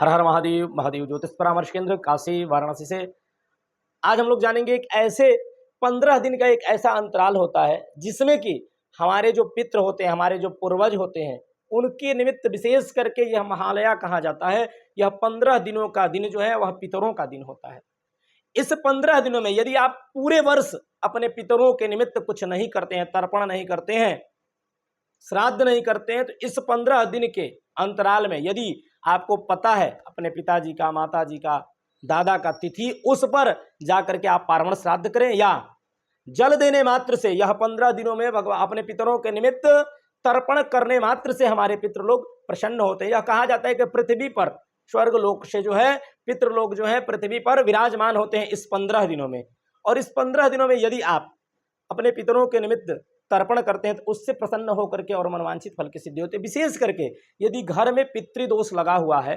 हर हर महादेव, महादेव ज्योतिष परामर्श केंद्र काशी वाराणसी से आज हम लोग जानेंगे एक ऐसे 15 दिन का एक ऐसा अंतराल होता है जिसमें कि हमारे जो पितृ होते हैं, हमारे जो पूर्वज होते हैं, उनके निमित्त विशेष करके यह महालया कहा जाता है। यह 15 दिनों का दिन जो है वह पितरों का दिन होता है। इस 15 दिनों में यदि आप पूरे वर्ष अपने पितरों के निमित्त कुछ नहीं करते हैं, तर्पण नहीं करते हैं, श्राद्ध नहीं करते हैं, तो इस 15 दिन के अंतराल में यदि आपको पता है अपने पिताजी का, माताजी का, दादा का तिथि, उस पर जाकर के आप पार्वण श्राद्ध करें या जल देने मात्र से यह 15 दिनों में भगवान अपने पितरों के निमित्त तर्पण करने मात्र से हमारे पितृ लोग प्रसन्न होते हैं। यह कहा जाता है कि पृथ्वी पर स्वर्ग लोक से जो है पितृ लोग जो है पृथ्वी पर विराजमान होते हैं इस 15 दिनों में। और इस 15 दिनों में यदि आप अपने पितरों के निमित्त तर्पण करते हैं तो उससे प्रसन्न होकर के और मनवांछित फल की सिद्धि होती है। विशेष करके यदि घर में पितृदोष लगा हुआ है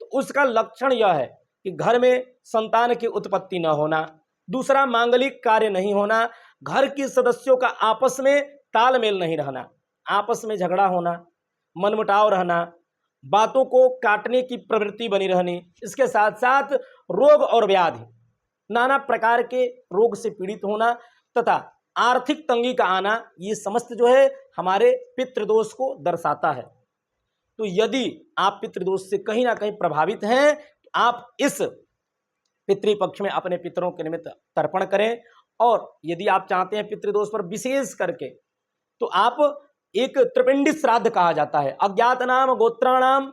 तो उसका लक्षण यह है कि घर में संतान की उत्पत्ति न होना, दूसरा मांगलिक कार्य नहीं होना, घर के सदस्यों का आपस में तालमेल नहीं रहना, आपस में झगड़ा होना, मनमुटाव रहना, बातों को काटने की प्रवृत्ति बनी रहनी, इसके साथ साथ रोग और व्याधि, नाना प्रकार के रोग से पीड़ित होना तथा आर्थिक तंगी का आना, ये समस्त जो है हमारे पितृदोष को दर्शाता है। तो यदि आप पितृदोष से कहीं ना कहीं प्रभावित हैं तो आप इस पितृपक्ष में अपने पितरों के निमित्त तर्पण करें। और यदि आप चाहते हैं पितृदोष पर विशेष करके तो आप एक त्रिपिंडी श्राद्ध कहा जाता है। अज्ञात नाम गोत्राणाम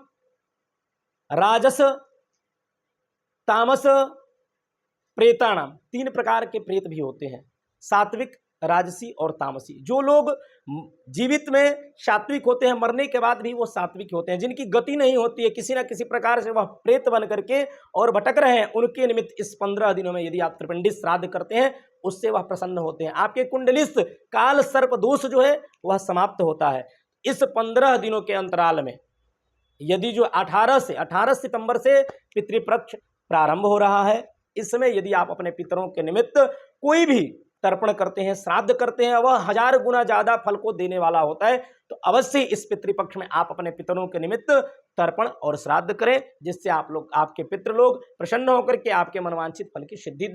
राजस तामस प्रेताणाम, 3 प्रकार के प्रेत भी होते हैं, सात्विक, राजसी और तामसी। जो लोग जीवित में सात्विक होते हैं, मरने के बाद भी वो सात्विक होते हैं, जिनकी गति नहीं होती है, किसी ना किसी प्रकार से वह प्रेत बन करके और भटक रहे हैं, उनके निमित्त इस 15 दिनों में यदि आप त्रिपिंडी श्राद्ध करते हैं उससे वह प्रसन्न होते हैं। आपके कुंडलिस्थ काल सर्प दोष जो है वह समाप्त होता है। इस 15 दिनों के अंतराल में यदि जो 18 सितंबर से पितृपक्ष प्रारंभ हो रहा है, इस समय यदि आप अपने पितरों के निमित्त कोई भी तर्पण करते हैं, श्राद्ध करते हैं, वह 1000 गुना ज्यादा फल को देने वाला होता है। तो अवश्य इस पितृपक्ष में आप अपने पितरों के निमित्त तर्पण और श्राद्ध करें, जिससे आप लोग, आपके पितृ लोग प्रसन्न होकर के आपके मनवांछित फल की सिद्धि